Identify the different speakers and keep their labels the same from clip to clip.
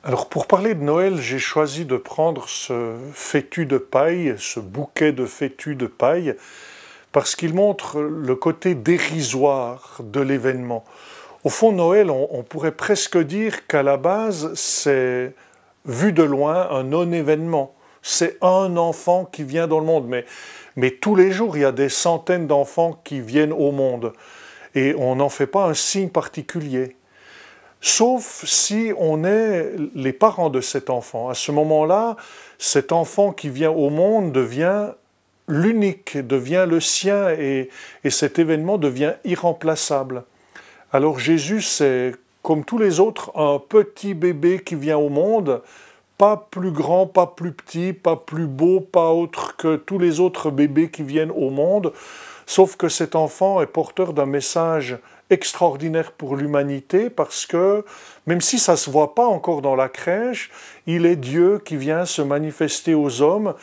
Speaker 1: Alors pour parler de Noël, j'ai choisi de prendre ce fétu de paille, ce bouquet de fétu de paille, parce qu'il montre le côté dérisoire de l'événement. Au fond, Noël, on pourrait presque dire qu'à la base, c'est, vu de loin, un non-événement. C'est un enfant qui vient dans le monde, mais tous les jours, il y a des centaines d'enfants qui viennent au monde. Et on n'en fait pas un signe particulier. Sauf si on est les parents de cet enfant. À ce moment-là, cet enfant qui vient au monde devient l'unique, devient le sien et cet événement devient irremplaçable. Alors Jésus, c'est comme tous les autres, un petit bébé qui vient au monde, pas plus grand, pas plus petit, pas plus beau, pas autre que tous les autres bébés qui viennent au monde, sauf que cet enfant est porteur d'un message extraordinaire pour l'humanité parce que, même si ça ne se voit pas encore dans la crèche, il est Dieu qui vient se manifester aux hommes,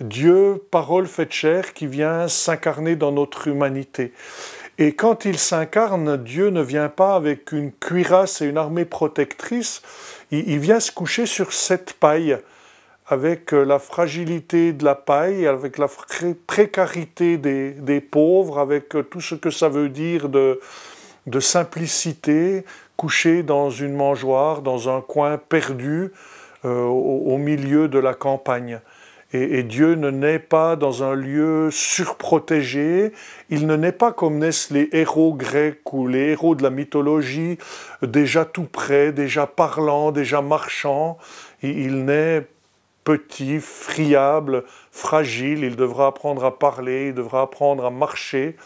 Speaker 1: Dieu, parole faite chair, qui vient s'incarner dans notre humanité. Et quand il s'incarne, Dieu ne vient pas avec une cuirasse et une armée protectrice, il vient se coucher sur cette paille, avec la fragilité de la paille, avec la précarité des pauvres, avec tout ce que ça veut dire de simplicité, couché dans une mangeoire, dans un coin perdu, au milieu de la campagne. Et Dieu ne naît pas dans un lieu surprotégé, il ne naît pas comme naissent les héros grecs ou les héros de la mythologie, déjà tout près, déjà parlant, déjà marchant. Il naît petit, friable, fragile, il devra apprendre à parler, il devra apprendre à marcher,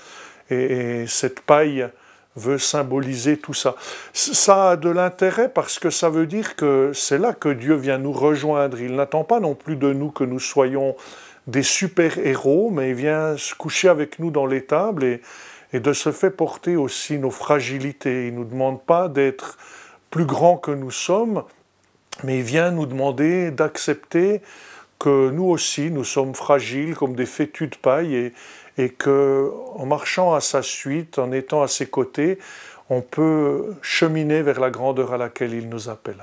Speaker 1: et cette paille veut symboliser tout ça. Ça a de l'intérêt parce que ça veut dire que c'est là que Dieu vient nous rejoindre. Il n'attend pas non plus de nous que nous soyons des super-héros, mais il vient se coucher avec nous dans l'étable et de ce fait porter aussi nos fragilités. Il ne nous demande pas d'être plus grands que nous sommes, mais il vient nous demander d'accepter que nous aussi, nous sommes fragiles comme des fétus de paille et qu'en marchant à sa suite, en étant à ses côtés, on peut cheminer vers la grandeur à laquelle il nous appelle.